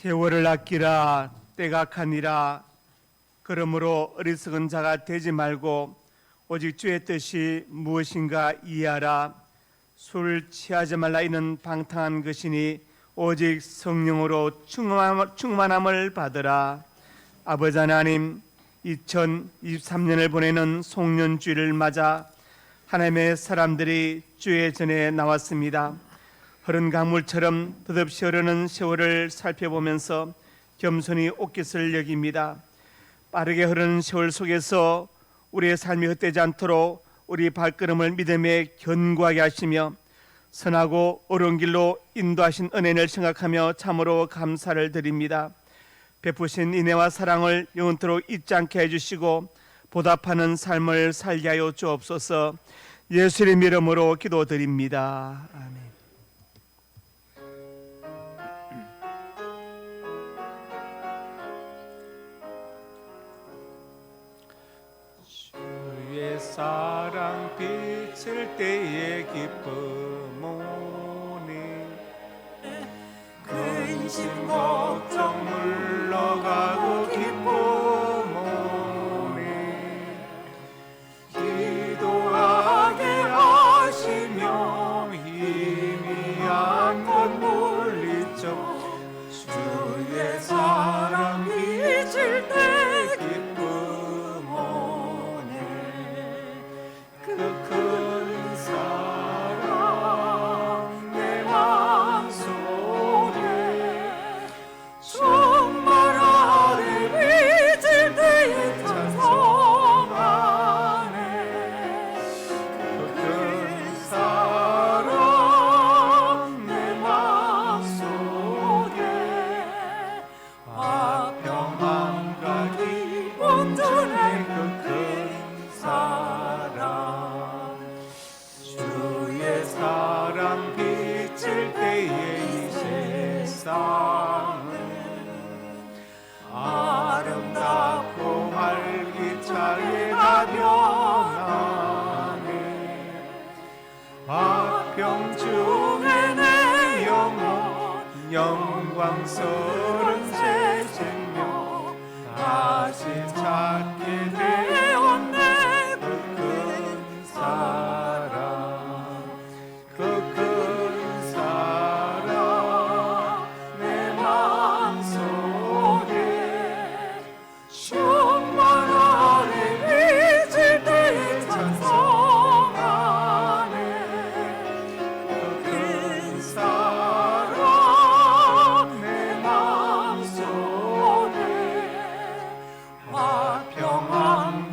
세월을 아끼라 때가 가니라. 그러므로 어리석은 자가 되지 말고 오직 주의 뜻이 무엇인가 이해하라. 술 취하지 말라. 이는 방탕한 것이니 오직 성령으로 충만함을 받으라. 아버지 하나님, 2023년을 보내는 송년주일을 맞아 하나님의 사람들이 주의 전에 나왔습니다. 흐른 강물처럼 덧없이 흐르는 세월을 살펴보면서 겸손히 옷깃을 여깁니다. 빠르게 흐르는 세월 속에서 우리의 삶이 헛되지 않도록 우리 발걸음을 믿음에 견고하게 하시며 선하고 옳은 길로 인도하신 은혜를 생각하며 참으로 감사를 드립니다. 베푸신 인애와 사랑을 영원토록 잊지 않게 해주시고 보답하는 삶을 살게 하여 주옵소서. 예수의 이름으로 기도드립니다. 아멘. 주의 사랑 비칠 때의 기쁨 오니 근심 걱정 물러가고 기쁨 오니 기도하게 하시며 희미한 것 물리쳐 주의 사랑 비칠 때 기쁨 오니 그 큰 사랑 내 맘속에 충만하네. 비칠 때에 찬송하네. 그 큰 사랑 내 맘속에 화평함과 기쁨 주네. 그 큰 사랑 주의 사랑 비칠 때에 이 세상은 아름답고 활기차게 가변하네. 화평 중에 내 영혼 영광스러운 새 생명 다시 찾게 되었네. 그 큰 사랑 그 큰 사랑 내 맘속에 충만하네. 비칠 때에 찬송하네. 그 큰 사랑 내 맘속에 화평함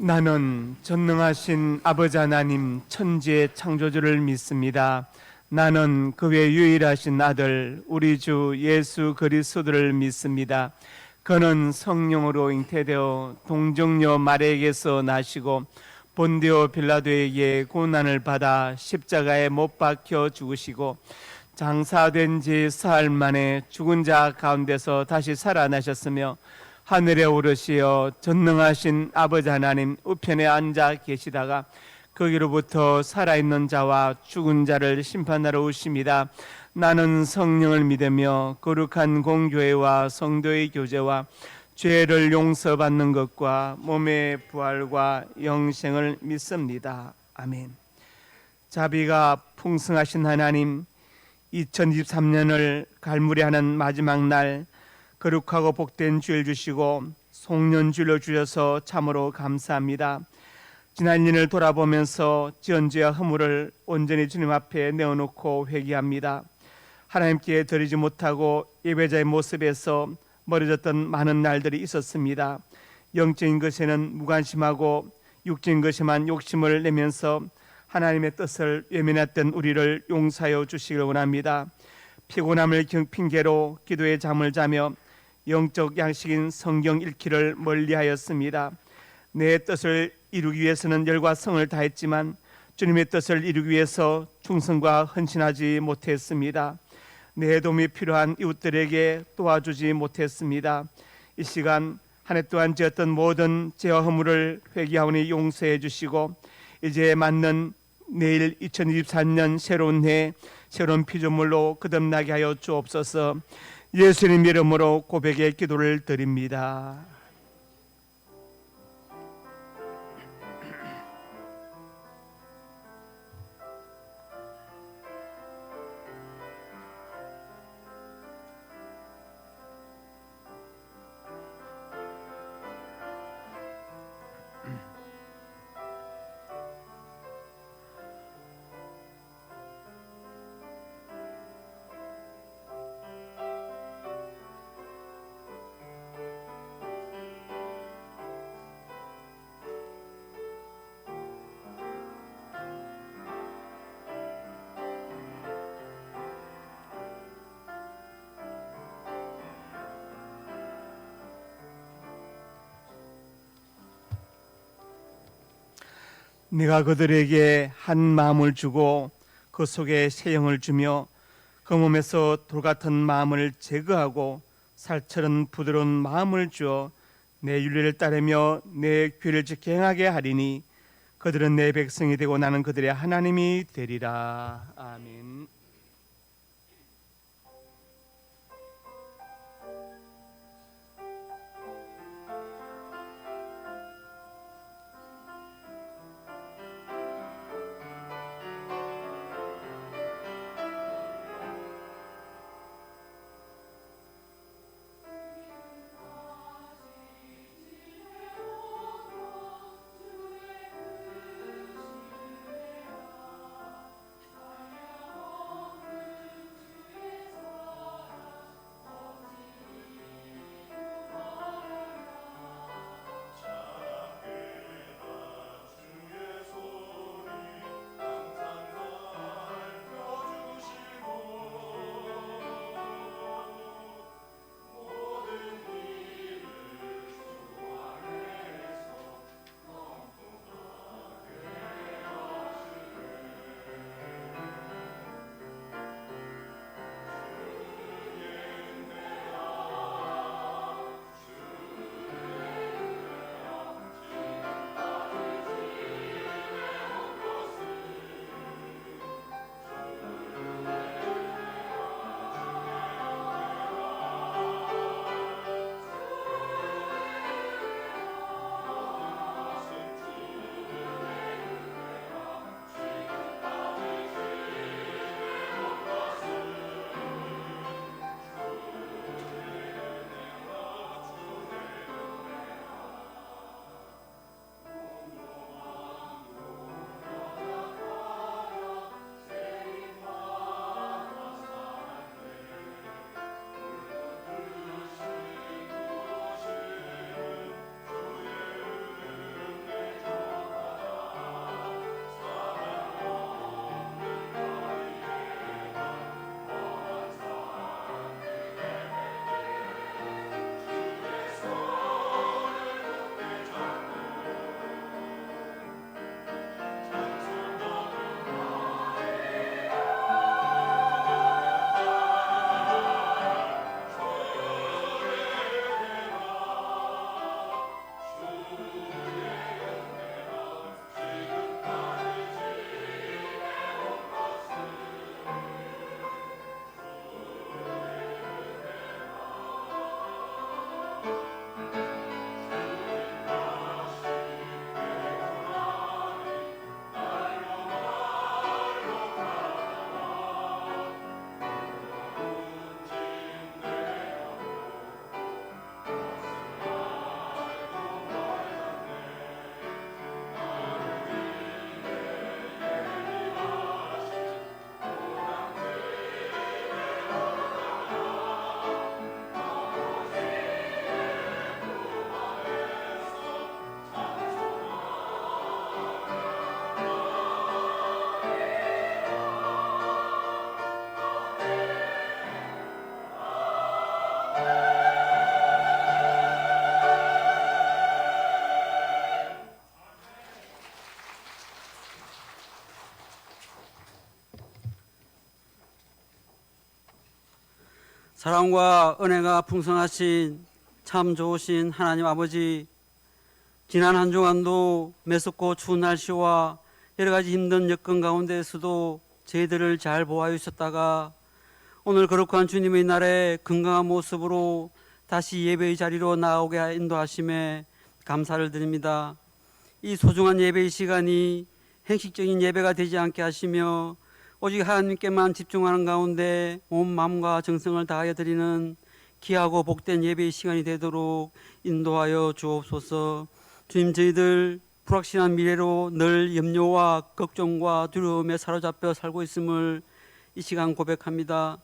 나는 전능하신 아버지 하나님 천지의 창조주를 믿습니다. 나는 그 외 유일하신 아들 우리 주 예수 그리스도를 믿습니다. 그는 성령으로 잉태되어 동정녀 마리아에게서 나시고 본디오 빌라도에게 고난을 받아 십자가에 못 박혀 죽으시고 장사된 지 사흘 만에 죽은 자 가운데서 다시 살아나셨으며 하늘에 오르시어 전능하신 아버지 하나님 우편에 앉아 계시다가 거기로부터 살아있는 자와 죽은 자를 심판하러 오십니다. 나는 성령을 믿으며 거룩한 공교회와 성도의 교제와 죄를 용서받는 것과 몸의 부활과 영생을 믿습니다. 아멘. 자비가 풍성하신 하나님, 2023년을 갈무리하는 마지막 날 거룩하고 복된 주일 주시고 송년주일로 주셔서 참으로 감사합니다. 지난 일을 돌아보면서 지은 죄와 허물을 온전히 주님 앞에 내어놓고 회개합니다. 하나님께 드리지 못하고 예배자의 모습에서 멀어졌던 많은 날들이 있었습니다. 영적인 것에는 무관심하고 육적인 것에만 욕심을 내면서 하나님의 뜻을 외면했던 우리를 용서하여 주시길 원합니다. 피곤함을 핑계로 기도의 잠을 자며 영적 양식인 성경 읽기를 멀리하였습니다. 내 뜻을 이루기 위해서는 열과 성을 다했지만 주님의 뜻을 이루기 위해서 충성과 헌신하지 못했습니다. 내 도움이 필요한 이웃들에게 도와주지 못했습니다. 이 시간 한 해 동안 지었던 모든 죄와 허물을 회개하오니 용서해 주시고 이제 맞는 내일 2024년 새로운 해 새로운 피조물로 거듭나게 하여 주옵소서. 예수님 이름으로 고백의 기도를 드립니다. 네가 그들에게 한 마음을 주고 그 속에 새 영을 주며 그 몸에서 돌같은 마음을 제거하고 살처럼 부드러운 마음을 주어 내 윤리를 따르며 내 규례를 지켜 행하게 하리니 그들은 내 백성이 되고 나는 그들의 하나님이 되리라. 아멘. 사랑과 은혜가 풍성하신 참 좋으신 하나님 아버지, 지난 한 주간도 매섭고 추운 날씨와 여러 가지 힘든 여건 가운데에서도 저희들을 잘 보호하여 주셨다가 오늘 거룩한 주님의 날에 건강한 모습으로 다시 예배의 자리로 나오게 인도하심에 감사를 드립니다. 이 소중한 예배의 시간이 형식적인 예배가 되지 않게 하시며 오직 하나님께만 집중하는 가운데 온 마음과 정성을 다하여 드리는 귀하고 복된 예배의 시간이 되도록 인도하여 주옵소서. 주님, 저희들 불확실한 미래로 늘 염려와 걱정과 두려움에 사로잡혀 살고 있음을 이 시간 고백합니다.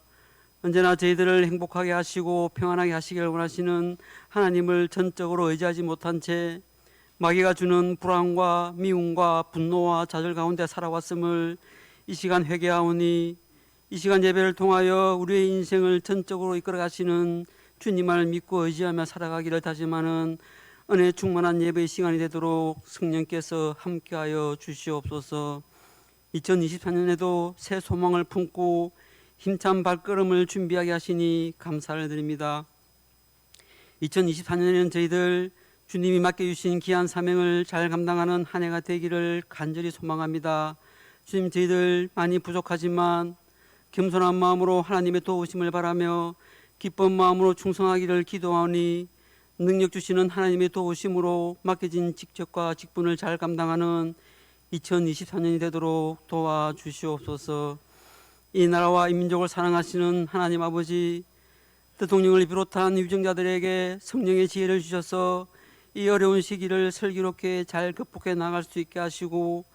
언제나 저희들을 행복하게 하시고 평안하게 하시길 원하시는 하나님을 전적으로 의지하지 못한 채 마귀가 주는 불안과 미움과 분노와 좌절 가운데 살아왔음을 이 시간 회개하오니 이 시간 예배를 통하여 우리의 인생을 전적으로 이끌어 가시는 주님을 믿고 의지하며 살아가기를 다짐하는 은혜 충만한 예배의 시간이 되도록 성령께서 함께하여 주시옵소서. 2024년에도 새 소망을 품고 힘찬 발걸음을 준비하게 하시니 감사를 드립니다. 2024년에는 저희들 주님이 맡겨주신 귀한 사명을 잘 감당하는 한 해가 되기를 간절히 소망합니다. 주님, 저희들 많이 부족하지만 겸손한 마음으로 하나님의 도우심을 바라며 기쁜 마음으로 충성하기를 기도하오니 능력 주시는 하나님의 도우심으로 맡겨진 직책과 직분을 잘 감당하는 2024년이 되도록 도와주시옵소서. 이 나라와 이 민족을 사랑하시는 하나님 아버지, 대통령을 비롯한 유정자들에게 성령의 지혜를 주셔서 이 어려운 시기를 슬기롭게 잘 극복해 나갈 수 있게 하시고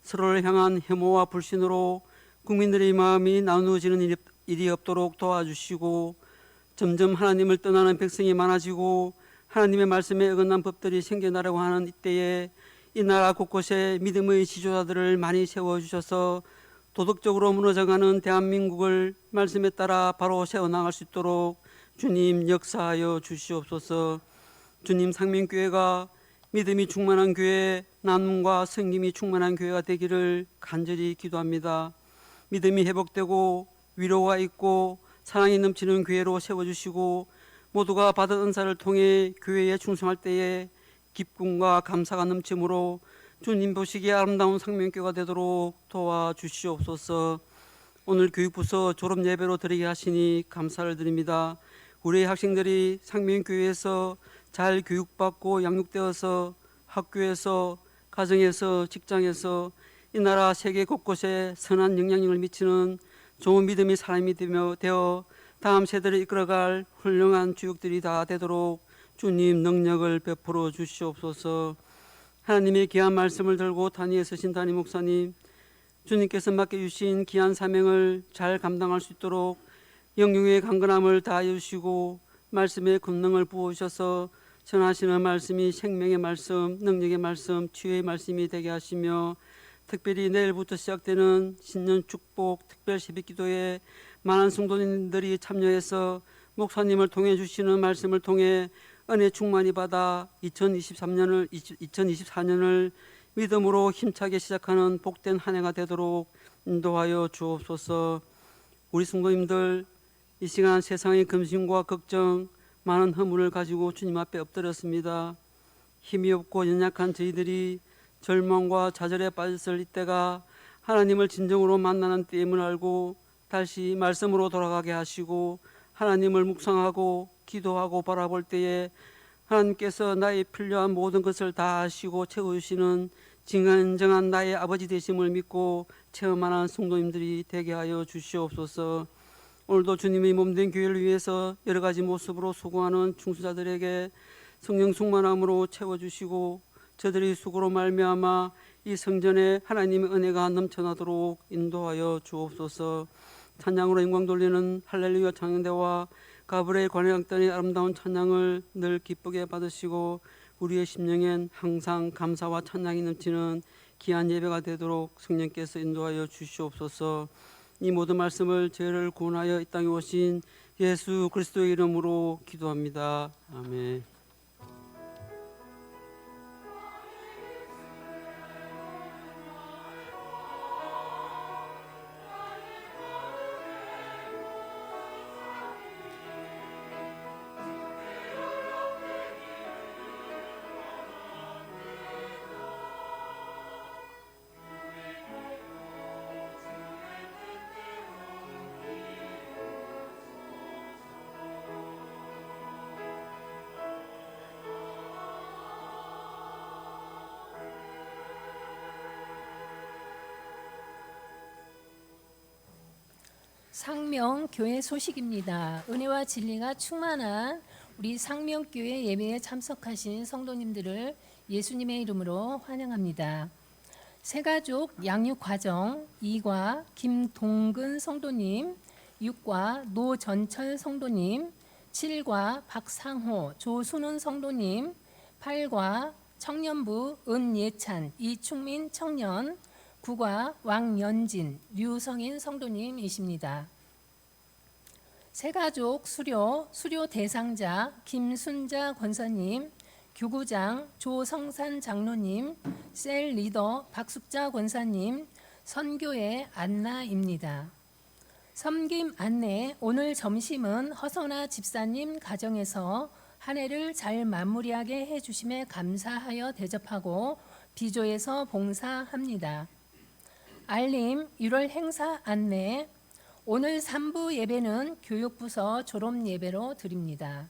서로를 향한 혐오와 불신으로 국민들의 마음이 나누어지는 일이 없도록 도와주시고 점점 하나님을 떠나는 백성이 많아지고 하나님의 말씀에 어긋난 법들이 생겨나려고 하는 이때에 이 나라 곳곳에 믿음의 지도자들을 많이 세워주셔서 도덕적으로 무너져가는 대한민국을 말씀에 따라 바로 세워나갈 수 있도록 주님 역사하여 주시옵소서. 주님, 상민교회가 믿음이 충만한 교회, 나눔과 섬김이 충만한 교회가 되기를 간절히 기도합니다. 믿음이 회복되고 위로가 있고 사랑이 넘치는 교회로 세워주시고 모두가 받은 은사를 통해 교회에 충성할 때에 기쁨과 감사가 넘치므로 주님 보시기에 아름다운 상명교회가 되도록 도와주시옵소서. 오늘 교육부서 졸업 예배로 드리게 하시니 감사를 드립니다. 우리의 학생들이 상명교회에서 잘 교육받고 양육되어서 학교에서 가정에서 직장에서 이 나라 세계 곳곳에 선한 영향력을 미치는 좋은 믿음의 사람이 되어 다음 세대를 이끌어갈 훌륭한 주역들이 다 되도록 주님 능력을 베풀어 주시옵소서. 하나님의 귀한 말씀을 들고 단위에 서신 담임 목사님, 주님께서 맡겨주신 귀한 사명을 잘 감당할 수 있도록 영육의 강건함을 다하여 주시고 말씀의 권능을 부어주셔서 전하시는 말씀이 생명의 말씀, 능력의 말씀, 치유의 말씀이 되게 하시며 특별히 내일부터 시작되는 신년 축복 특별 새벽기도에 많은 성도님들이 참여해서 목사님을 통해 주시는 말씀을 통해 은혜 충만히 받아 2024년을 믿음으로 힘차게 시작하는 복된 한 해가 되도록 인도하여 주옵소서. 우리 성도님들 이 시간 세상의 근심과 걱정 많은 허물을 가지고 주님 앞에 엎드렸습니다. 힘이 없고 연약한 저희들이 절망과 좌절에 빠졌을 이때가 하나님을 진정으로 만나는 때임을 알고 다시 말씀으로 돌아가게 하시고 하나님을 묵상하고 기도하고 바라볼 때에 하나님께서 나의 필요한 모든 것을 다 아시고 채워주시는 진정한 나의 아버지 되심을 믿고 체험하는 성도님들이 되게 하여 주시옵소서. 오늘도 주님의 몸된 교회를 위해서 여러 가지 모습으로 수고하는 충수자들에게 성령 충만함으로 채워주시고 저들의 수고로 말미암아 이 성전에 하나님의 은혜가 넘쳐나도록 인도하여 주옵소서. 찬양으로 영광 돌리는 할렐루야 찬양대와 가브리엘 관회장단의 아름다운 찬양을 늘 기쁘게 받으시고 우리의 심령엔 항상 감사와 찬양이 넘치는 귀한 예배가 되도록 성령께서 인도하여 주시옵소서. 이 모든 말씀을 저희를 구원하여 이 땅에 오신 예수 그리스도의 이름으로 기도합니다. 아멘. 상명교회 소식입니다. 은혜와 진리가 충만한 우리 상명교회 예배에 참석하신 성도님들을 예수님의 이름으로 환영합니다. 새가족 양육과정 2과 김동근 성도님, 6과 노전철 성도님, 7과 박상호, 조순훈 성도님, 8과 청년부 은예찬, 이충민 청년, 9과 왕연진, 류성인 성도님이십니다. 새가족 수료 대상자 김순자 권사님, 교구장 조성산 장로님, 셀 리더 박숙자 권사님, 선교의 안나입니다. 섬김 안내, 오늘 점심은 허선아 집사님 가정에서 한 해를 잘 마무리하게 해주심에 감사하여 대접하고 비조에서 봉사합니다. 알림 1월 행사 안내, 오늘 3부 예배는 교육부서 졸업 예배로 드립니다.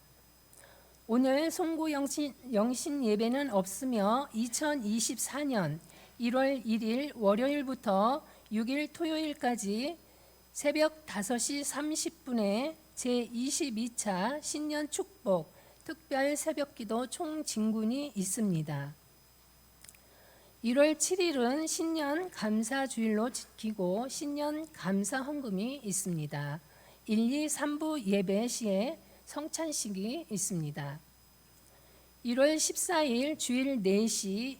오늘 송구 영신 예배는 없으며 2024년 1월 1일 월요일부터 6일 토요일까지 새벽 5시 30분에 제22차 신년 축복 특별 새벽기도 총진군이 있습니다. 1월 7일은 신년 감사주일로 지키고 신년 감사 헌금이 있습니다. 1, 2, 3부 예배 시에 성찬식이 있습니다. 1월 14일 주일 4시,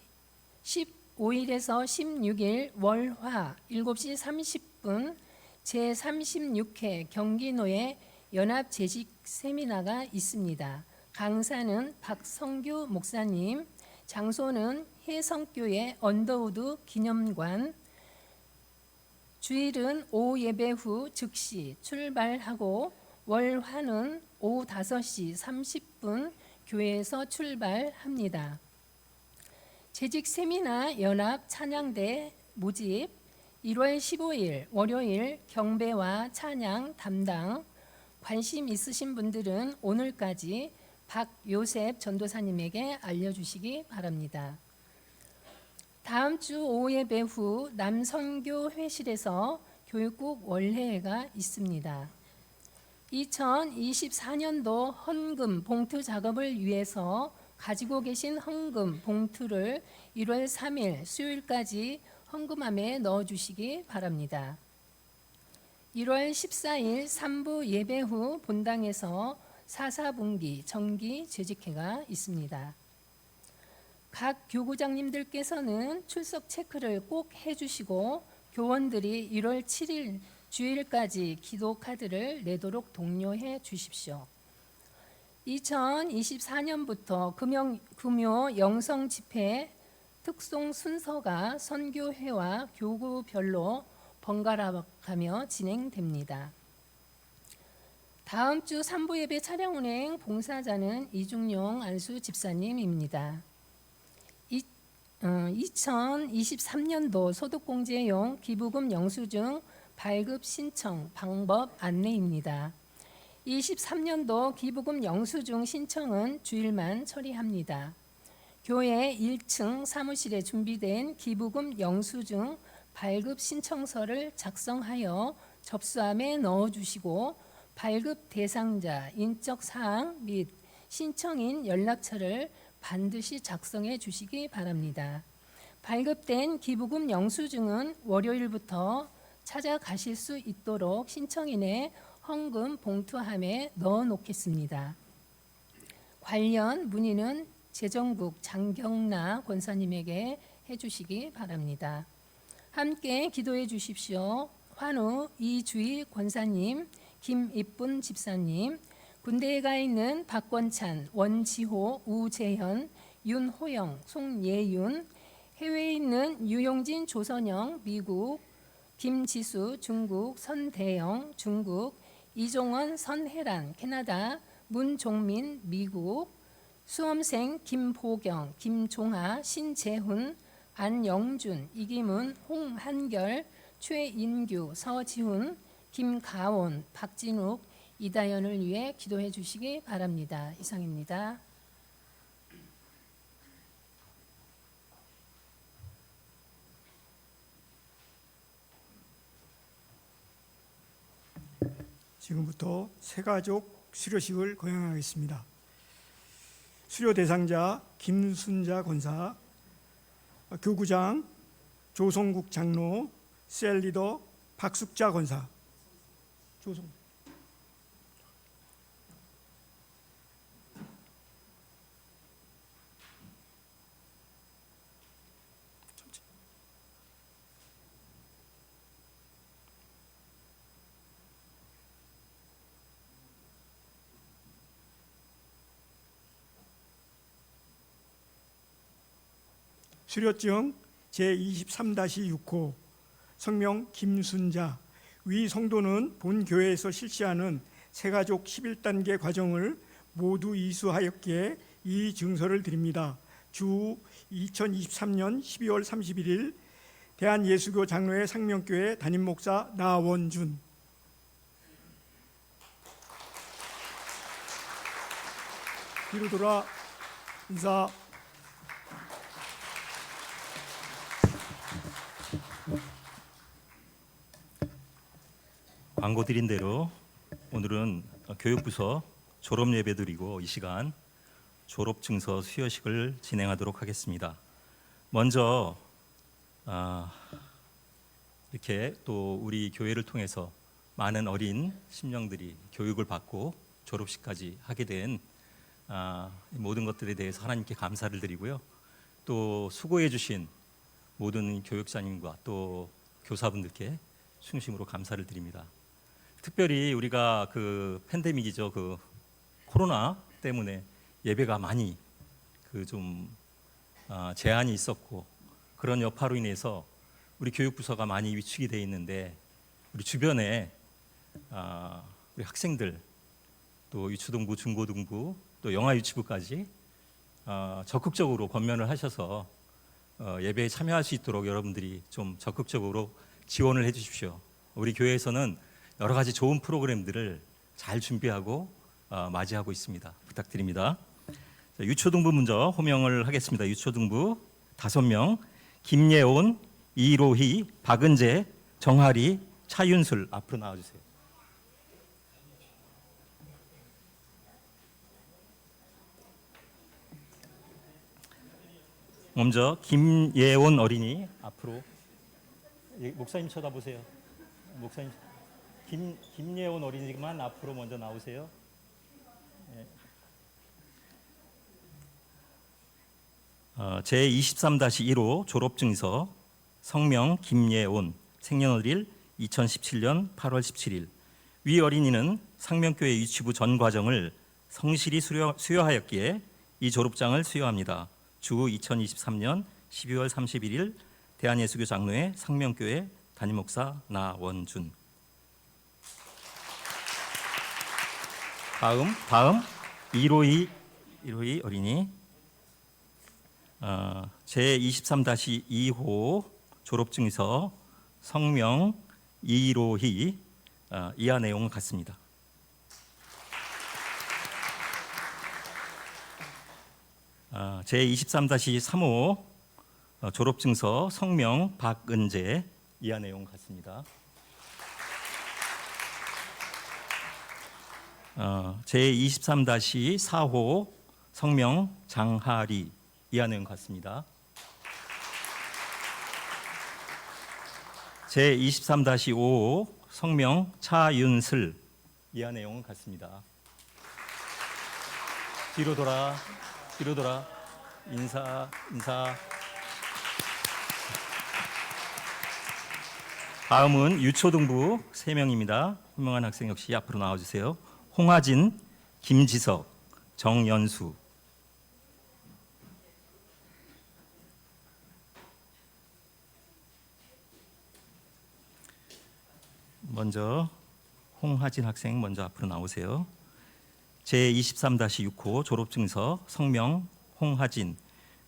15일에서 16일 월화 7시 30분 제36회 경기노예 연합재직 세미나가 있습니다. 강사는 박성규 목사님, 장소는 해성교회 언더우드 기념관, 주일은 오후 예배 후 즉시 출발하고 월화는 오후 5시 30분 교회에서 출발합니다. 재직 세미나 연합 찬양대 모집 1월 15일 월요일 경배와 찬양 담당, 관심 있으신 분들은 오늘까지 박요셉 전도사님에게 알려주시기 바랍니다. 다음 주 오후 예배 후 남선교 회실에서 교육국 원례회가 있습니다. 2024년도 헌금 봉투 작업을 위해서 가지고 계신 헌금 봉투를 1월 3일 수요일까지 헌금함에 넣어주시기 바랍니다. 1월 14일 3부 예배 후 본당에서 4.4분기 정기 재직회가 있습니다. 각 교구장님들께서는 출석 체크를 꼭 해주시고 교원들이 1월 7일 주일까지 기도 카드를 내도록 독려해 주십시오. 2024년부터 금요 영성 집회 특송 순서가 선교회와 교구별로 번갈아가며 진행됩니다. 다음 주 3부 예배 차량 운행 봉사자는 이중용 안수 집사님입니다. 2023년도 소득공제용 기부금 영수증 발급 신청 방법 안내입니다. 23년도 기부금 영수증 신청은 주일만 처리합니다. 교회 1층 사무실에 준비된 기부금 영수증 발급 신청서를 작성하여 접수함에 넣어주시고 발급 대상자 인적 사항 및 신청인 연락처를 반드시 작성해 주시기 바랍니다. 발급된 기부금 영수증은 월요일부터 찾아가실 수 있도록 신청인의 헌금 봉투함에 넣어 놓겠습니다. 관련 문의는 재정국 장경나 권사님에게 해주시기 바랍니다. 함께 기도해 주십시오. 환우 이주희 권사님, 김이쁜 집사님, 군대에 가 있는 박권찬, 원지호, 우재현, 윤호영, 송예윤, 해외에 있는 유용진, 조선영, 미국, 김지수, 중국, 선대영, 중국, 이종원, 선혜란, 캐나다, 문종민, 미국, 수험생 김보경, 김종하, 신재훈, 안영준, 이기문, 홍한결, 최인규, 서지훈, 김가온, 박진욱, 이다연을 위해 기도해 주시기 바랍니다. 이상입니다. 지금부터 새가족 수료식을 거행하겠습니다. 수료 대상자 김순자 권사, 교구장 조성국 장로, 셀리더 박숙자 권사. 조성. 수료증 제23-6호 성명 김순자. 위 성도는 본 교회에서 실시하는 새가족 11단계 과정을 모두 이수하였기에 이 증서를 드립니다. 주 2023년 12월 31일 대한예수교 장로회 상명교회 담임목사 나원준. 뒤로 돌아 인사. 광고 드린 대로 오늘은 교육부서 졸업 예배 드리고 이 시간 졸업 증서 수여식을 진행하도록 하겠습니다. 먼저 이렇게 또 우리 교회를 통해서 많은 어린 심령들이 교육을 받고 졸업식까지 하게 된 모든 것들에 대해서 하나님께 감사를 드리고요. 또 수고해 주신 모든 교육자님과 또 교사분들께 충심으로 감사를 드립니다. 특별히 우리가 그 팬데믹이죠. 그 코로나 때문에 예배가 많이 좀 제한이 있었고 그런 여파로 인해서 우리 교육부서가 많이 위축이 돼 있는데 우리 주변에 우리 학생들 또 유초등부, 중고등부 또 영아유치부까지 적극적으로 권면을 하셔서 예배에 참여할 수 있도록 여러분들이 좀 적극적으로 지원을 해주십시오. 우리 교회에서는 여러 가지 좋은 프로그램들을 잘 준비하고 맞이하고 있습니다. 부탁드립니다. 자, 유초등부 먼저 호명을 하겠습니다. 유초등부 5명 김예온, 이로희, 박은재, 정하리, 차윤술 앞으로 나와주세요. 먼저 김예온 어린이 앞으로 목사님 쳐다보세요. 목사님 김예온 어린이만 앞으로 먼저 나오세요. 제23-1호 졸업증서 성명 김예온 생년월일 2017년 8월 17일. 위 어린이는 상명교회 유치부 전 과정을 성실히 수여하였기에 이 졸업장을 수여합니다. 주 2023년 12월 31일 대한예수교 장로회 상명교회 담임목사 나원준. 다음 이로희 어린이 제23-2호 졸업증서 성명 이로희 이하 내용은 같습니다. 제23-3호 졸업증서 성명 박은재 이하 내용 같습니다. 제23-4호 성명 장하리 이하 내용 같습니다. 제23-5호 성명 차윤슬 이하 내용은 같습니다. 뒤로 돌아 인사. 다음은 유초등부 3명입니다. 호명한 학생 역시 앞으로 나와주세요. 홍하진, 김지석, 정연수. 먼저 홍하진 학생 먼저 앞으로 나오세요. 제23-6호 졸업증서 성명 홍하진.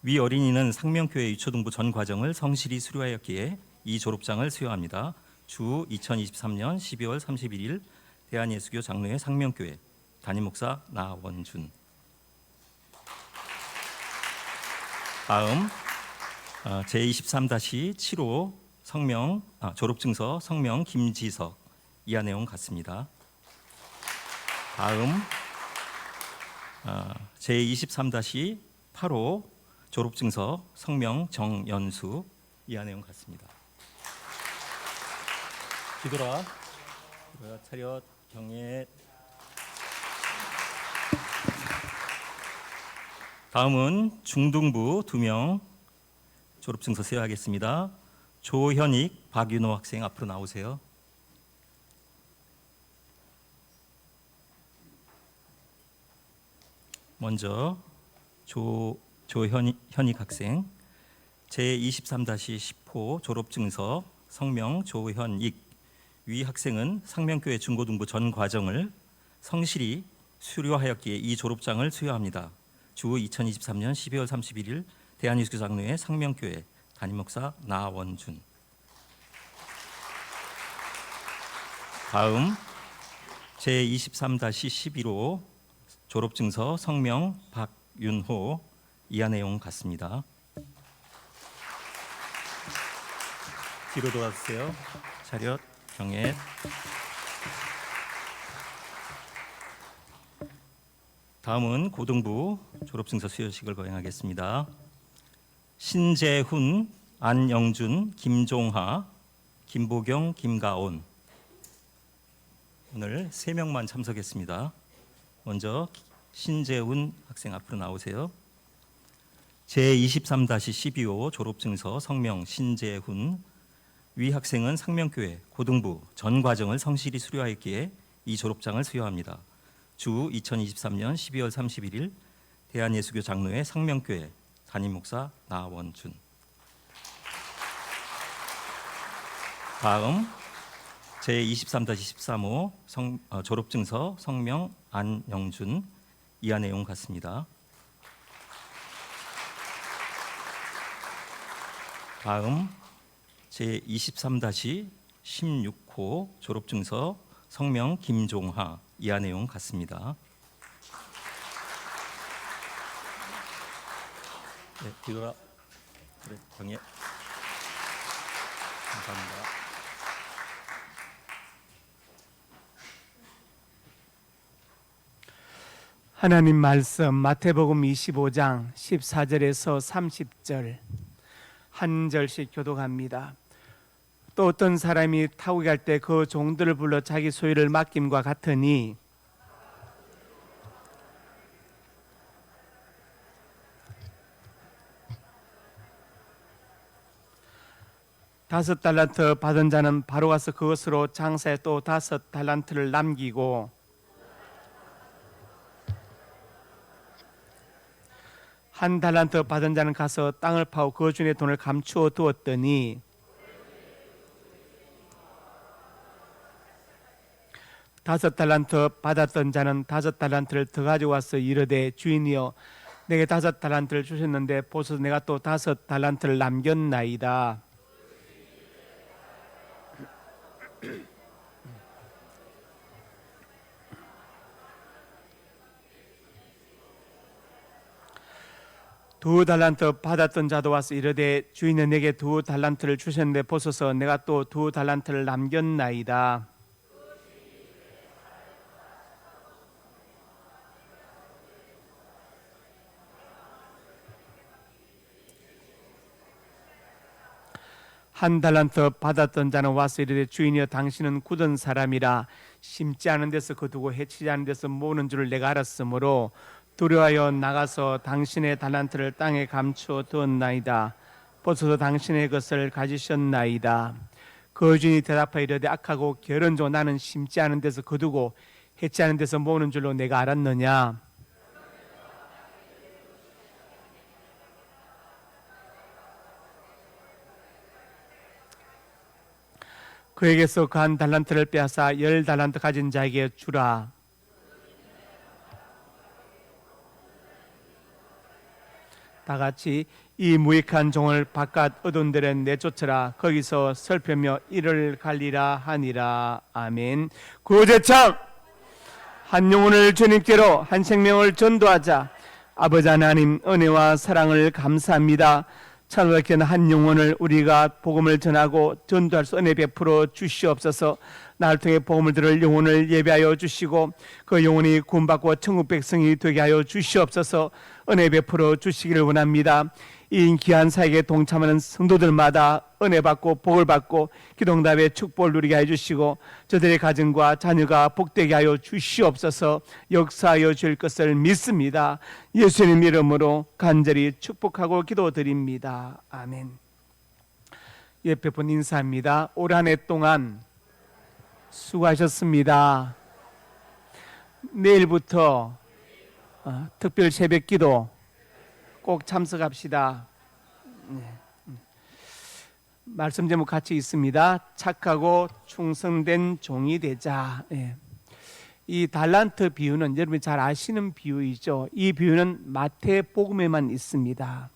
위 어린이는 상명교회 유초등부 전 과정을 성실히 수료하였기에 이 졸업장을 수여합니다. 주 2023년 12월 31일 대한예수교 장로회 상명교회 담임목사 나원준. 다음 제23-7호 성명 졸업증서 성명 김지석 이하 내용 같습니다. 다음 제23-8호 졸업증서 성명 정연수 이하 내용 같습니다. 뒤돌아 차렷 경례. 다음은 중등부 2명 졸업증서 수여하겠습니다. 조현익, 박윤호 학생 앞으로 나오세요. 먼저 조현익 학생 제23-10호 졸업증서 성명 조현익. 위 학생은 상명교회 중고등부 전 과정을 성실히 수료하였기에 이 졸업장을 수여합니다. 주 2023년 12월 31일 대한예수교 장로회 상명교회 담임목사 나원준. 다음 제23-11호 졸업증서 성명 박윤호 이하 내용 같습니다. 뒤로 돌아주세요. 차렷 경례. 다음은 고등부 졸업증서 수여식을 거행하겠습니다. 신재훈, 안영준, 김종하, 김보경, 김가온. 오늘 3명만 참석했습니다. 먼저 신재훈 학생 앞으로 나오세요. 제23-12호 졸업증서 성명 신재훈. 위 학생은 상명교회 고등부 전 과정을 성실히 수료하였기에 이 졸업장을 수여합니다. 주 2023년 12월 31일 대한예수교 장로회 상명교회 담임목사 나원준. 다음 제23-13호 졸업증서 성명 안영준 이하 내용 같습니다. 다음 제23-16호 졸업증서 성명 김종하 이하 내용 같습니다. 네, 뒤돌아. 그래, 경례. 감사합니다. 하나님 말씀 마태복음 25장 14절에서 30절 한 절씩 교독합니다. 또 어떤 사람이 타국에 갈 때 그 종들을 불러 자기 소유를 맡김과 같으니 다섯 달란트 받은 자는 바로 가서 그것으로 장사해 또 다섯 달란트를 남기고 한 달란트 받은 자는 가서 땅을 파고 그 중에 돈을 감추어 두었더니 다섯 달란트 받았던 자는 다섯 달란트를 더 가지고 와서 이르되 주인이여 내게 다섯 달란트를 주셨는데 보소서 내가 또 다섯 달란트를 남겼나이다. 두 달란트 받았던 자도 와서 이르되 주인은 내게 두 달란트를 주셨는데 보소서 내가 또 두 달란트를 남겼나이다. 한 달란트 받았던 자는 와서 이르되 주인이여 당신은 굳은 사람이라 심지 않은 데서 거두고 해치지 않은 데서 모으는 줄을 내가 알았으므로 두려워하여 나가서 당신의 달란트를 땅에 감추어 두었나이다. 보소서 당신의 것을 가지셨나이다. 그 주인이 대답하여 이르되 악하고 게으른 종 나는 심지 않은 데서 거두고 해치 않은 데서 모으는 줄로 내가 알았느냐. 그에게서 그 한 달란트를 빼앗아 10달란트 가진 자에게 주라. 다 같이 이 무익한 종을 바깥 어두운 데에 내쫓으라. 거기서 슬프며 이를 갈리라 하니라. 아멘. 구제창 한 영혼을 주님께로 한 생명을 전도하자. 아버지 하나님 은혜와 사랑을 감사합니다. 참으로 한 영혼을 우리가 복음을 전하고 전도할 수 은혜 베풀어 주시옵소서. 나를 통해 복음을 들을 영혼을 예배하여 주시고 그 영혼이 구원받고 천국 백성이 되게 하여 주시옵소서. 은혜 베풀어 주시기를 원합니다. 이 귀한 사역에 동참하는 성도들마다 은혜 받고 복을 받고 기도응답의 축복을 누리게 해주시고 저들의 가정과 자녀가 복되게 하여 주시옵소서. 역사하여 주실 것을 믿습니다. 예수님 이름으로 간절히 축복하고 기도드립니다. 아멘. 옆에 분 인사합니다. 올 한 해 동안 수고하셨습니다. 내일부터 특별 새벽 기도 꼭 참석합시다. 말씀 제목 같이 있습니다. 착하고 충성된 종이 되자. 이 달란트 비유는 여러분이 잘 아시는 비유이죠. 이 비유는 마태복음에만 있습니다.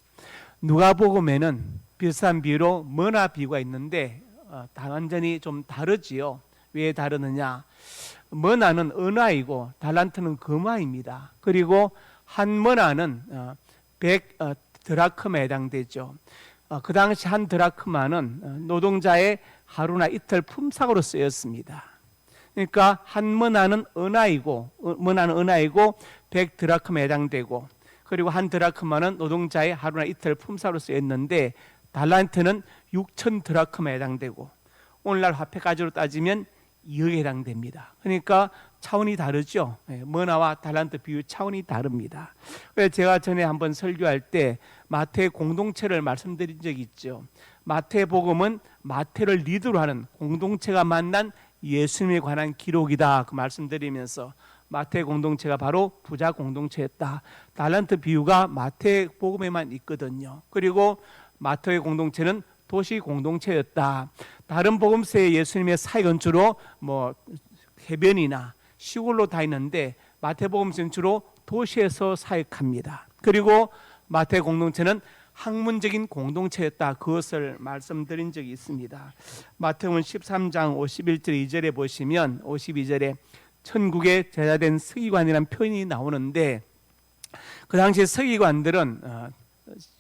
누가복음에는 비슷한 비유로 머나 비유가 있는데 완전히 좀 다르지요. 왜 다르느냐? 머나는 은화이고 달란트는 금화입니다. 그리고 한 머나는 100 드라크마에 해당되죠. 그 당시 한 드라크마는 노동자의 하루나 이틀 품삯으로 쓰였습니다. 그러니까 한 머나는 은하이고 100 드라크마에 해당되고 그리고 한 드라크마는 노동자의 하루나 이틀 품삯으로 쓰였는데 달란트는 6천 드라크마에 해당되고 오늘날 화폐 가치로 따지면 2억에 해당됩니다. 그러니까 차원이 다르죠. 머나와 달란트 비유 차원이 다릅니다. 그래서 제가 전에 한번 설교할 때 마태 공동체를 말씀드린 적이 있죠. 마태복음은 마태를 리드로 하는 공동체가 만난 예수님에 관한 기록이다 그 말씀드리면서 마태 공동체가 바로 부자 공동체였다. 달란트 비유가 마태복음에만 있거든요. 그리고 마태의 공동체는 도시 공동체였다. 다른 복음서에 예수님의 사역은 주로 해변이나 시골로 다니는데 마태복음서는 주로 도시에서 사역합니다. 그리고 마태 공동체는 학문적인 공동체였다. 그것을 말씀드린 적이 있습니다. 마태복음 13장 51절 2절에 보시면 52절에 천국에 제자된 서기관이라는 표현이 나오는데 그 당시 서기관들은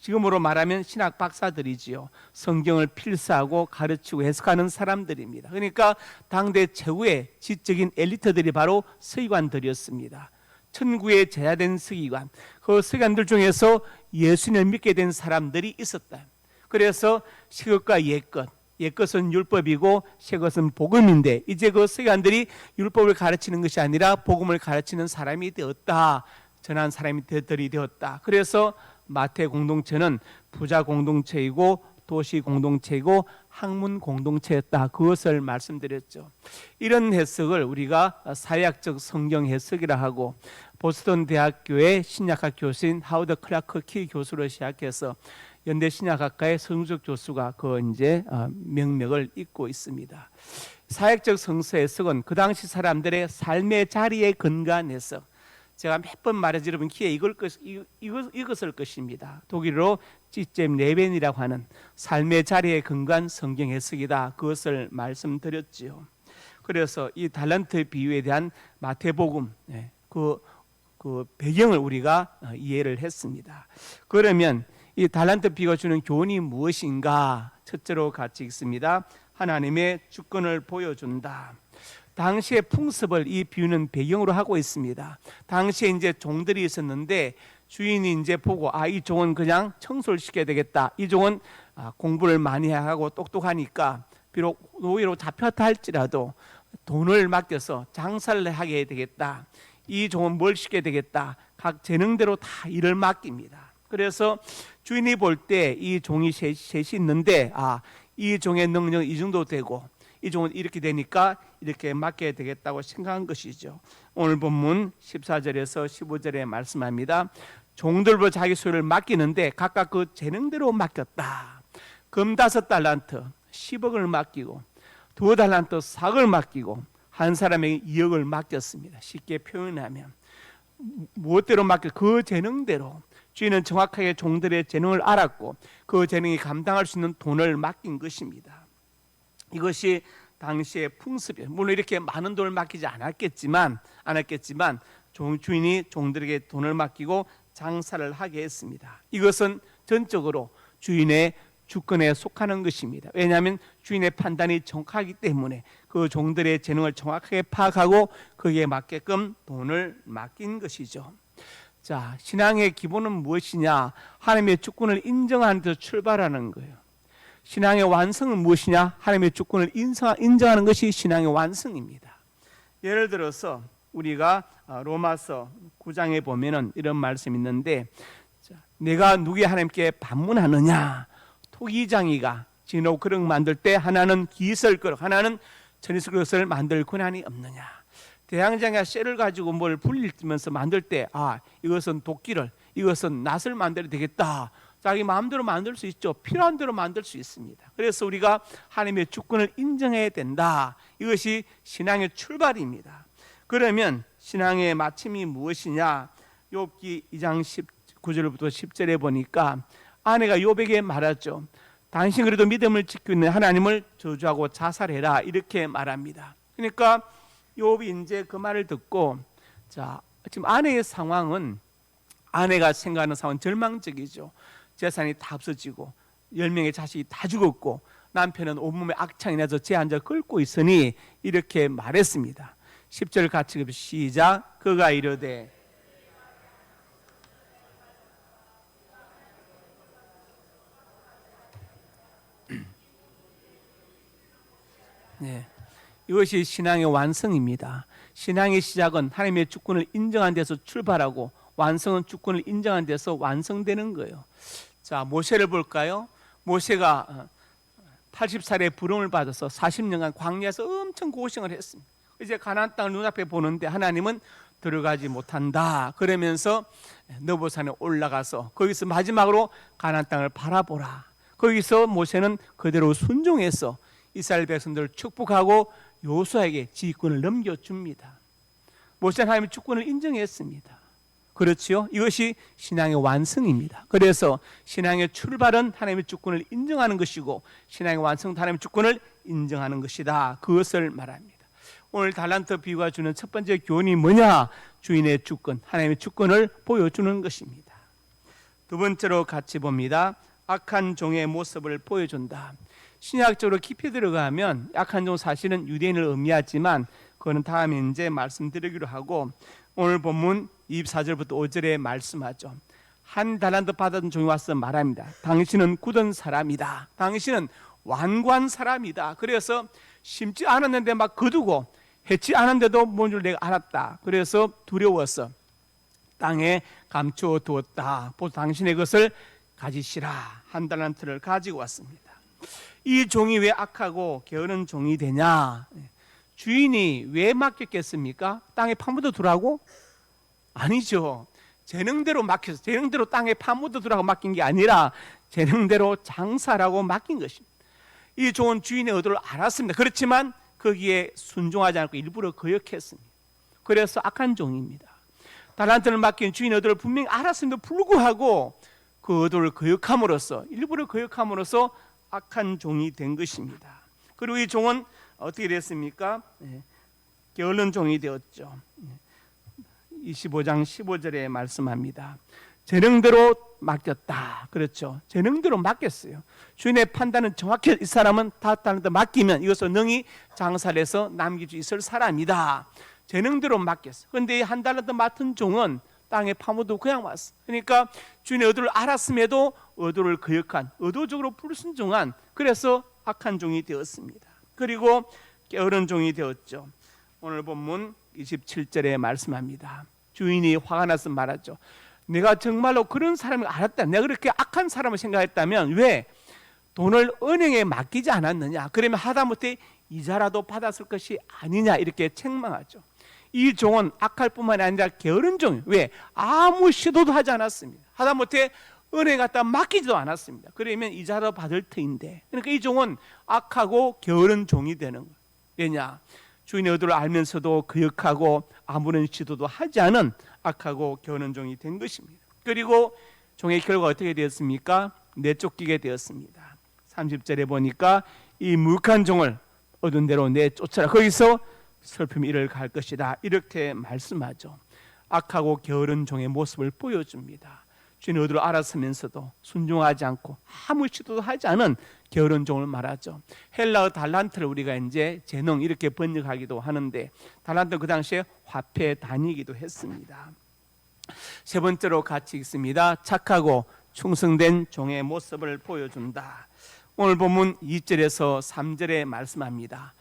지금으로 말하면 신학 박사들이지요. 성경을 필사하고 가르치고 해석하는 사람들입니다. 그러니까 당대 최고의 지적인 엘리트들이 바로 서기관들이었습니다. 천국에 제자된 서기관, 그 서기관들 중에서 예수님을 믿게 된 사람들이 있었다. 그래서 새것과 옛것, 옛것은 율법이고 새것은 복음인데 이제 그 서기관들이 율법을 가르치는 것이 아니라 복음을 가르치는 사람이 되었다. 전한 사람이 되었다. 그래서 마태 공동체는 부자 공동체이고 도시 공동체이고 학문 공동체였다. 그것을 말씀드렸죠. 이런 해석을 우리가 사회학적 성경 해석이라 하고 보스턴 대학교의 신약학 교수인 하워드 클라크 키 교수로 시작해서 연대 신약학과의 성주석 교수가 명맥을 잇고 있습니다. 사회학적 성서 해석은 그 당시 사람들의 삶의 자리에 근거한 해석. 제가 몇 번 말해서 여러분 귀에 읽었을 것입니다. 독일어로 지잼 레벤이라고 하는 삶의 자리에 근거한 성경 해석이다. 그것을 말씀드렸지요. 그래서 이 달란트 비유에 대한 마태복음 그 배경을 우리가 이해를 했습니다. 그러면 이 달란트 비유가 주는 교훈이 무엇인가? 첫째로 같이 읽습니다. 하나님의 주권을 보여준다. 당시의 풍습을 이 비유는 배경으로 하고 있습니다. 당시에 이제 종들이 있었는데 주인이 이제 보고 이 종은 그냥 청소를 시켜야 되겠다. 이 종은 공부를 많이 하고 똑똑하니까 비록 노예로 잡혔다 할지라도 돈을 맡겨서 장사를 하게 해야 되겠다. 이 종은 뭘 시켜야 되겠다. 각 재능대로 다 일을 맡깁니다. 그래서 주인이 볼 때 이 종이 셋이 있는데 이 종의 능력은 이 정도 되고 이 종은 이렇게 되니까 이렇게 맡겨야 되겠다고 생각한 것이죠. 오늘 본문 14절에서 15절에 말씀합니다. 종들로 자기 소유를 맡기는데 각각 그 재능대로 맡겼다. 금 5달란트 10억을 맡기고 2달란트 4억을 맡기고 한 사람에게 2억을 맡겼습니다. 쉽게 표현하면 무엇대로 맡겨? 그 재능대로. 주인은 정확하게 종들의 재능을 알았고 그 재능이 감당할 수 있는 돈을 맡긴 것입니다. 이것이 당시의 풍습이에요. 물론 이렇게 많은 돈을 맡기지 않았겠지만 주인이 종들에게 돈을 맡기고 장사를 하게 했습니다. 이것은 전적으로 주인의 주권에 속하는 것입니다. 왜냐하면 주인의 판단이 정확하기 때문에 그 종들의 재능을 정확하게 파악하고 거기에 맞게끔 돈을 맡긴 것이죠. 자, 신앙의 기본은 무엇이냐? 하나님의 주권을 인정하는 데서 출발하는 거예요. 신앙의 완성은 무엇이냐? 하나님의 주권을 인정하는 것이 신앙의 완성입니다. 예를 들어서 우리가 로마서 9장에 보면은 이런 말씀이 있는데, 내가 누구의 하나님께 반문하느냐? 토기장이가 진호 그릇 만들 때 하나는 기설 그릇, 하나는 전이설 그릇을 만들 권한이 없느냐? 대항장이가 쇠를 가지고 뭘 불리면서 만들 때, 이것은 도끼를, 이것은 낫을 만들어야 되겠다. 자기 마음대로 만들 수 있죠. 필요한 대로 만들 수 있습니다. 그래서 우리가 하나님의 주권을 인정해야 된다. 이것이 신앙의 출발입니다. 그러면 신앙의 마침이 무엇이냐? 욥기 2장 9절부터 10절에 보니까 아내가 욥에게 말하죠. 당신 그래도 믿음을 지키고 있는 하나님을 저주하고 자살해라, 이렇게 말합니다. 그러니까 욥이 이제 그 말을 듣고, 자, 지금 아내의 상황은, 아내가 생각하는 상황은 절망적이죠. 재산이 다 없어지고 10명의 자식이 다 죽었고 남편은 온몸에 악창이 나서 제 앉아 끓고 있으니 이렇게 말했습니다. 10절 같이 읽읍시다. 시작. 그가 이르되 네, 이것이 신앙의 완성입니다. 신앙의 시작은 하나님의 주권을 인정한 데서 출발하고 완성은 주권을 인정한 데서 완성되는 거예요. 자, 모세를 볼까요? 모세가 80살의 부름을 받아서 40년간 광야에서 엄청 고생을 했습니다. 이제 가나안 땅을 눈앞에 보는데 하나님은 들어가지 못한다. 그러면서 느보산에 올라가서 거기서 마지막으로 가나안 땅을 바라보라. 거기서 모세는 그대로 순종해서 이스라엘 백성들을 축복하고 여호수아에게 지휘권을 넘겨줍니다. 모세는 하나님의 주권을 인정했습니다. 그렇지요? 이것이 신앙의 완성입니다. 그래서 신앙의 출발은 하나님의 주권을 인정하는 것이고 신앙의 완성은 하나님의 주권을 인정하는 것이다. 그것을 말합니다. 오늘 달란트 비유가 주는 첫 번째 교훈이 뭐냐? 주인의 주권, 하나님의 주권을 보여주는 것입니다. 두 번째로 같이 봅니다. 악한 종의 모습을 보여준다. 신약적으로 깊이 들어가면 악한 종 사실은 유대인을 의미하지만 그거는 다음에 이제 말씀드리기로 하고, 오늘 본문 24절부터 5절에 말씀하죠. 한 달란트 받은 종이 와서 말합니다. 당신은 굳은 사람이다. 당신은 완고한 사람이다. 그래서 심지 않았는데 막 거두고 했지 않았는데도 뭔 줄 내가 알았다. 그래서 두려워서 땅에 감추어 두었다. 보소 당신의 것을 가지시라. 한 달란트를 가지고 왔습니다. 이 종이 왜 악하고 게으른 종이 되냐? 주인이 왜 맡겼겠습니까? 땅에 파묻어 두라고? 아니죠. 재능대로 맡겨서, 재능대로 땅에 파묻어 두라고 맡긴 게 아니라 재능대로 장사라고 맡긴 것입니다. 이 종은 주인의 의도를 알았습니다. 그렇지만 거기에 순종하지 않고 일부러 거역했습니다. 그래서 악한 종입니다. 달란트를 맡긴 주인의 의도를 분명히 알았음에도 불구하고 그 의도를 거역함으로써, 일부러 거역함으로써 악한 종이 된 것입니다. 그리고 이 종은 어떻게 됐습니까? 게으른 종이 되었죠. 25장 15절에 말씀합니다. 재능대로 맡겼다. 그렇죠. 재능대로 맡겼어요. 주인의 판단은 정확히 이 사람은 다 달란트 맡기면 이것을 능히 장사를 해서 남길 수 있을 사람이다. 재능대로 맡겼어. 그런데 이 한 달란트 맡은 종은 땅에 파묻어 그냥 왔어. 그러니까 주인의 의도를 알았음에도 의도를 거역한, 의도적으로 불순종한, 그래서 악한 종이 되었습니다. 그리고 게으른 종이 되었죠. 오늘 본문 27절에 말씀합니다. 주인이 화가 나서 말하죠. 내가 정말로 그런 사람을 알았다. 내가 그렇게 악한 사람을 생각했다면 왜 돈을 은행에 맡기지 않았느냐? 그러면 하다못해 이자라도 받았을 것이 아니냐? 이렇게 책망하죠. 이 종은 악할 뿐만 아니라 게으른 종이에요. 왜? 아무 시도도 하지 않았습니다. 하다못해 은행에 갖다 맡기지도 않았습니다. 그러면 이자라도 받을 터인데, 그러니까 이 종은 악하고 게으른 종이 되는 거예요. 왜냐? 주인의 의도를 알면서도 거역하고 아무런 시도도 하지 않은 악하고 게으른 종이 된 것입니다. 그리고 종의 결과가 어떻게 되었습니까? 내쫓기게 되었습니다. 30절에 보니까 이 무익한 종을 얻은 대로 내쫓아라. 거기서 슬픔이 이를 갈 것이다. 이렇게 말씀하죠. 악하고 게으른 종의 모습을 보여줍니다. 주인의 의도를 알았으면서도 순종하지 않고 아무 시도도 하지 않은 게으른 종을 말하죠. 헬라어 달란트를 우리가 이제 재능 이렇게 번역하기도 하는데, 달란트는 그 당시에 화폐 단위이기도 했습니다. 세 번째로 같이 읽습니다. 착하고 충성된 종의 모습을 보여준다. 오늘 본문 2절에서 3절에 말씀합니다.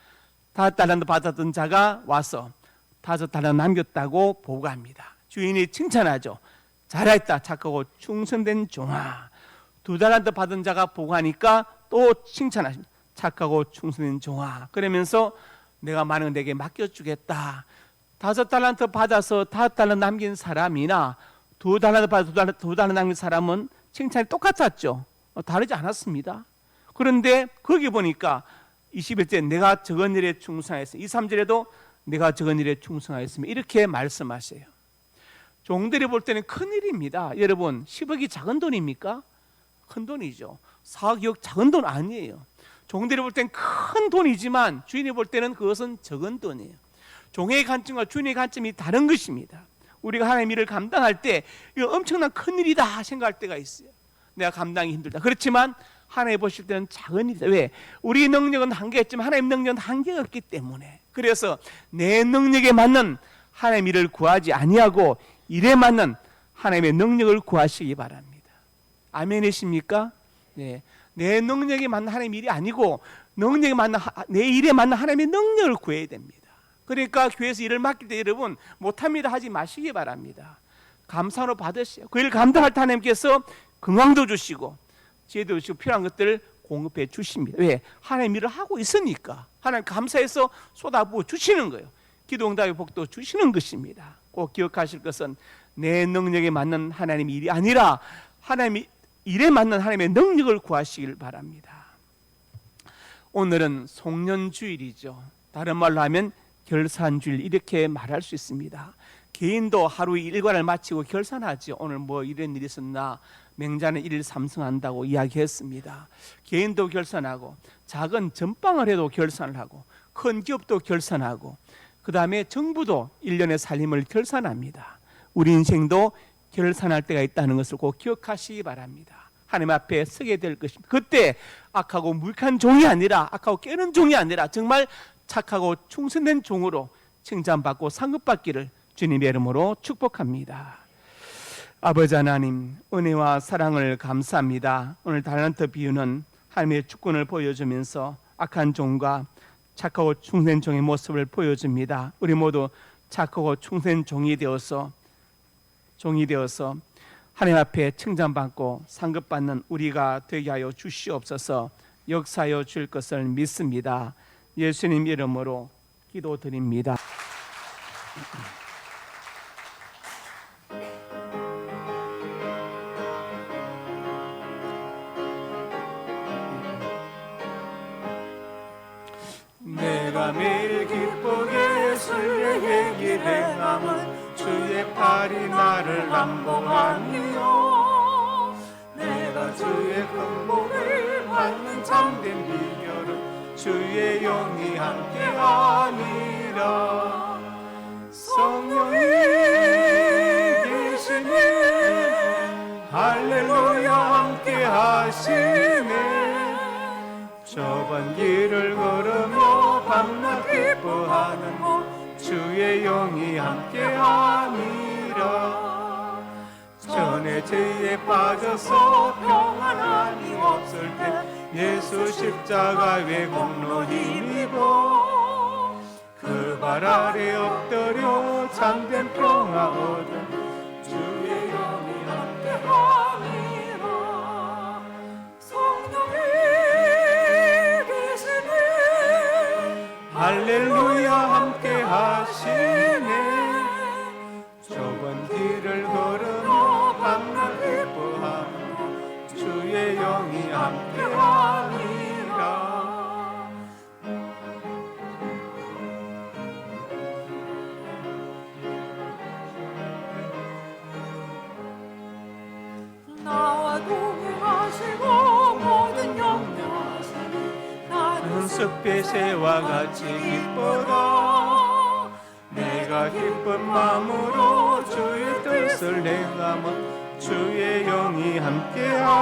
5달란트 받았던 자가 와서 5달란트 남겼다고 보고합니다. 주인이 칭찬하죠. 잘했다, 착하고 충성된 종아. 2달란트 받은 자가 보고하니까 또 칭찬하십니다. 착하고 충성된 종아. 그러면서 내가 많은 걸 내게 맡겨주겠다. 5달란트 받아서 5달란트 남긴 사람이나 2달란트 받아서 2달란트 남긴 사람은 칭찬이 똑같았죠. 다르지 않았습니다. 그런데 거기 보니까 21절 내가 적은 일에 충성하였으며, 2, 3절에도 내가 적은 일에 충성하였으며 이렇게 말씀하세요. 종들이 볼 때는 큰일입니다. 여러분, 10억이 작은 돈입니까? 큰 돈이죠. 4억, 2억 작은 돈 아니에요. 종들이 볼 때는 큰 돈이지만 주인이 볼 때는 그것은 적은 돈이에요. 종의 관점과 주인의 관점이 다른 것입니다. 우리가 하나님의 일을 감당할 때 이거 엄청난 큰일이다 생각할 때가 있어요. 내가 감당이 힘들다. 그렇지만 하나님 보실 때는 작은 일이다. 왜? 우리 능력은 한계가 있지만 하나님 능력은 한계가 없기 때문에. 그래서 내 능력에 맞는 하나님의 일을 구하지 아니하고 일에 맞는 하나님의 능력을 구하시기 바랍니다. 아멘이십니까? 네. 내 능력에 맞는 하나님의 일이 아니고 능력에 맞는 내 일에 맞는 하나님의 능력을 구해야 됩니다. 그러니까 교회에서 일을 맡길 때 여러분 못합니다 하지 마시기 바랍니다. 감사로 받으세요. 그 일 감당할 때 하나님께서 건강도 주시고 지혜도 주시고 필요한 것들을 공급해 주십니다. 왜? 하나님 일을 하고 있으니까. 하나님 감사해서 쏟아부어 주시는 거예요. 기도 응답의 복도 주시는 것입니다. 꼭 기억하실 것은 내 능력에 맞는 하나님의 일이 아니라 하나님의 일에 맞는 하나님의 능력을 구하시길 바랍니다. 오늘은 송년주일이죠. 다른 말로 하면 결산주일 이렇게 말할 수 있습니다. 개인도 하루 일과를 마치고 결산하죠. 오늘 뭐 이런 일이 있었나, 맹자는 1일 3승한다고 이야기했습니다. 개인도 결산하고 작은 전방을 해도 결산을 하고 큰 기업도 결산하고 그 다음에 정부도 1년의 살림을 결산합니다. 우리 인생도 결산할 때가 있다는 것을 꼭 기억하시기 바랍니다. 하나님 앞에 서게 될 것입니다. 그때 악하고 무익한 종이 아니라, 악하고 깨는 종이 아니라 정말 착하고 충성된 종으로 칭찬받고 상급받기를 주님의 이름으로 축복합니다. 아버지 하나님, 은혜와 사랑을 감사합니다. 오늘 달란트 비유는 하나님의 주권을 보여주면서 악한 종과 착하고 충성된 종의 모습을 보여줍니다. 우리 모두 착하고 충성된 종이 되어서 하나님 앞에 칭찬받고 상급받는 우리가 되게 하여 주시옵소서. 역사하여 줄 것을 믿습니다. 예수님 이름으로 기도드립니다. 내가 매일 기쁘게 술래의 길에 남은 주의 팔이 나를 안봉하니요. 내가 주의 큰 복을 받는 참된 비결은 주의 영이 함께하니라. 성령이 계시네, 할렐루야 함께하시네. 좁은 길을 걸으며 밤낮 기뻐하는 주의 영이 함께하니라. 전에 죄에 빠져서 평안함이 없을 때 예수 십자가의 공로 힘입어 그 발 아래 엎드려 참된 평화 얻은 주의 영이 함께하니라. 성령이 계시네, 할렐루야 함께하시네. 좁은 길을 걸으며 밤낮 기뻐하며 주의 영이 함께하니라. 나와 동행하시고 모든 염려하시니 나는 숲의 새와 같이 기뻐라. 내가 기쁜 마음으로 주의 뜻을 행하며 주의 영이 함께함이라.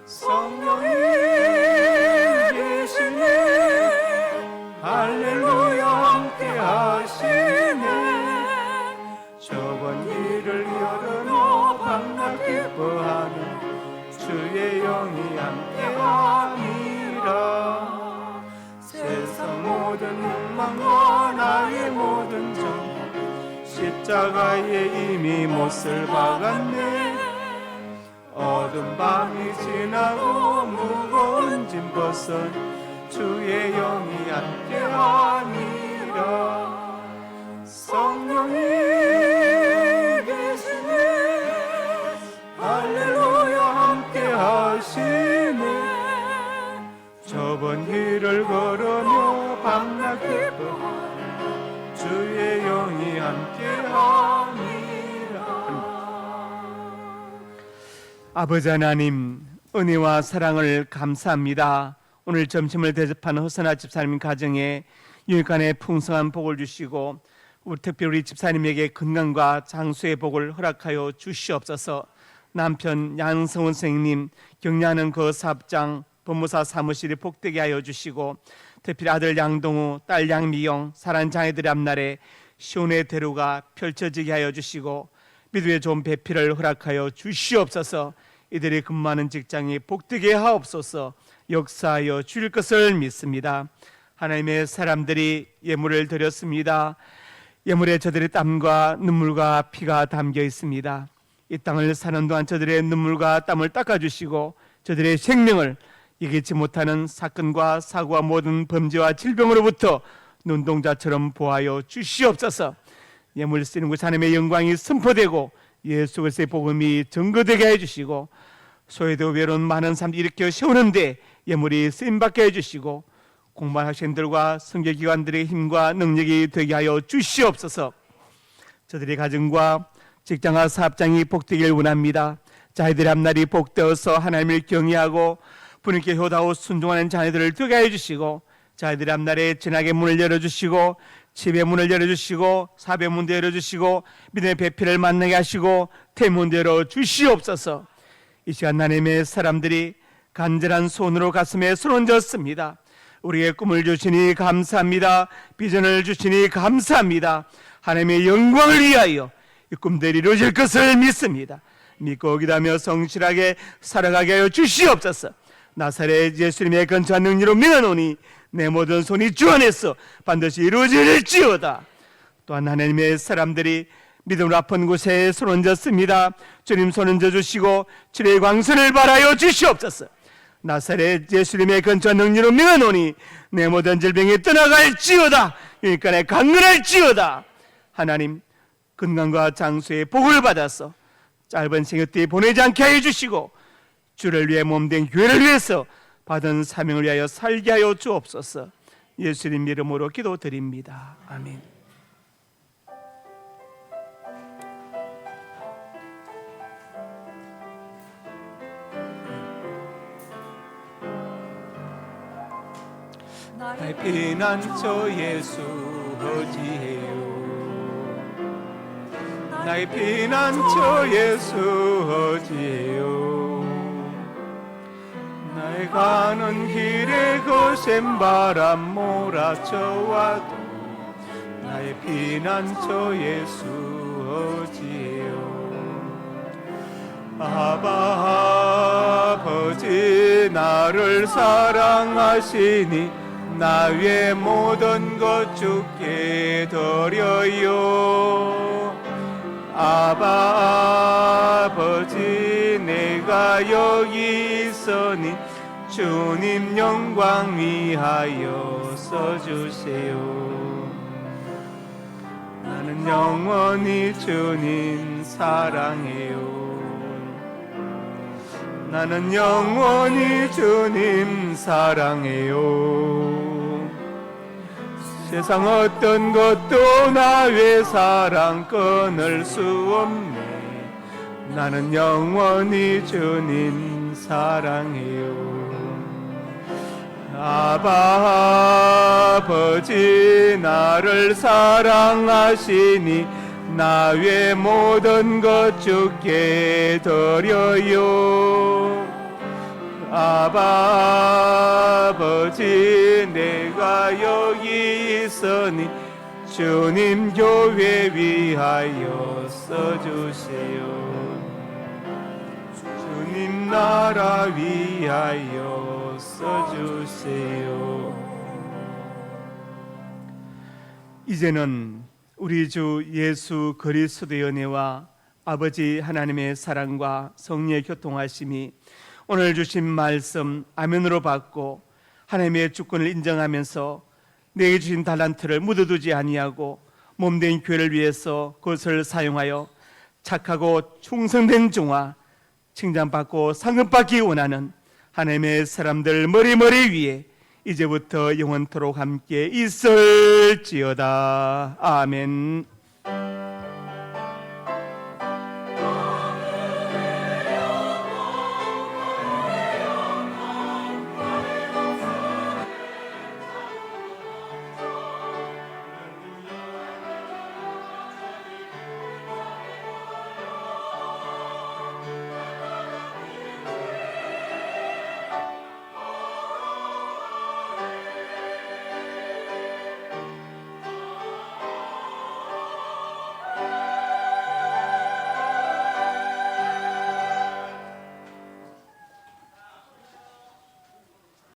성령이 계시네 할렐루야 함께하시네. 좁은 길을 열어놓아 밤낮 기뻐하며 주의 영이 함께함이라. 세상 모든 욕망과 나의 모든 정욕 십자가에 이미 못을 박았네. 어두운 밤이 지나고 무거운 짐 벗어 주의 영이 함께함이라. 성령이 계시네 할렐루야 함께하시네. 좁은 길을 걸으며 밤낮 기뻐하며 주의 영이 함께함이라. 아버지 하나님, 은혜와 사랑을 감사합니다. 오늘 점심을 대접한 허선아 집사님 가정에 유익간의 풍성한 복을 주시고 특별히 우리 집사님에게 건강과 장수의 복을 허락하여 주시옵소서. 남편 양성훈 선생님 격려하는 그 사업장 법무사 사무실이 복되게 하여 주시고, 특별히 아들 양동우, 딸 양미영, 사랑하는 자녀들의 앞날에 시온의 대로가 펼쳐지게 하여 주시고 믿음의 좋은 배필을 허락하여 주시옵소서. 이들이 근무하는 직장이 복되게 하옵소서. 역사하여 주실 것을 믿습니다. 하나님의 사람들이 예물을 드렸습니다. 예물에 저들의 땀과 눈물과 피가 담겨 있습니다. 이 땅을 사는 동안 저들의 눈물과 땀을 닦아주시고 저들의 생명을 이기지 못하는 사건과 사고와 모든 범죄와 질병으로부터 눈동자처럼 보하여 주시옵소서. 예물 쓰는 곳 하나님의 영광이 선포되고 예수 그리스도의 복음이 증거되게 해주시고 소외되고 외로운 많은 사람들이 일으켜 세우는데 예물이 쓰임받게 해주시고 공부한 학생들과 선교기관들의 힘과 능력이 되게 하여 주시옵소서. 저들의 가정과 직장과 사업장이 복되길 원합니다. 자녀들의 앞날이 복되어서 하나님을 경외하고 부모님께 효다하고 순종하는 자녀들을 되게 해주시고 자녀들의 앞날에 진하게 문을 열어주시고 집의 문을 열어주시고 사업의 문도 열어주시고 믿음의 배필을 만나게 하시고 태문도 열어주시옵소서. 이 시간 하나님의 사람들이 간절한 손으로 가슴에 손 얹었습니다. 우리에게 꿈을 주시니 감사합니다. 비전을 주시니 감사합니다. 하나님의 영광을 위하여 이 꿈들이 이루어질 것을 믿습니다. 믿고 기도하며 성실하게 살아가게 하여 주시옵소서. 나사렛 예수님의 건처한 능력으로 믿어노니 내 모든 손이 주 안에서 반드시 이루어질지어다. 또한 하나님의 사람들이 믿음으로 아픈 곳에 손 얹었습니다. 주님 손 얹어주시고 주의 광선을 발하여 주시옵소서. 나사렛 예수님의 건처한 능력으로 믿어노니 내 모든 질병이 떠나갈지어다. 유익간에 강건할지어다. 하나님 건강과 장수의 복을 받아서 짧은 생애 때 보내지 않게 하여 주시고 주를 위해 몸된 교회를 위해서 받은 사명을 위하여 살게 하여 주옵소서. 예수님 이름으로 기도드립니다. 아멘. 나의 피난처 예수 어디에요? 나의 피난처 예수 어디에요? 나의 가는 길에 거센 바람 몰아쳐와도 나의 피난처 예수 어디에요? 아바 아버지 나를 사랑하시니 나 위의 모든 것 주께 드려요. 아바 아버지 내가 여기 있으니 주님 영광 위하여 써주세요. 나는 영원히 주님 사랑해요. 나는 영원히 주님 사랑해요. 세상 어떤 것도 나의 사랑 끊을 수 없네. 나는 영원히 주님 사랑해요. 아바 아버지 나를 사랑하시니 나 외 모든 것 주께 드려요. 아버지 내가 여기 있으니 주님 교회 위하여 써주세요. 주님 나라 위하여 써주세요. 이제는 우리 주 예수 그리스도의 은혜와 아버지 하나님의 사랑과 성령의 교통하심이 오늘 주신 말씀 아멘으로 받고 하나님의 주권을 인정하면서 내게 주신 달란트를 묻어두지 아니하고 몸된 교회를 위해서 그것을 사용하여 착하고 충성된 종아 칭찬받고 상급받기 원하는 하나님의 사람들 머리 위에 이제부터 영원토록 함께 있을지어다. 아멘.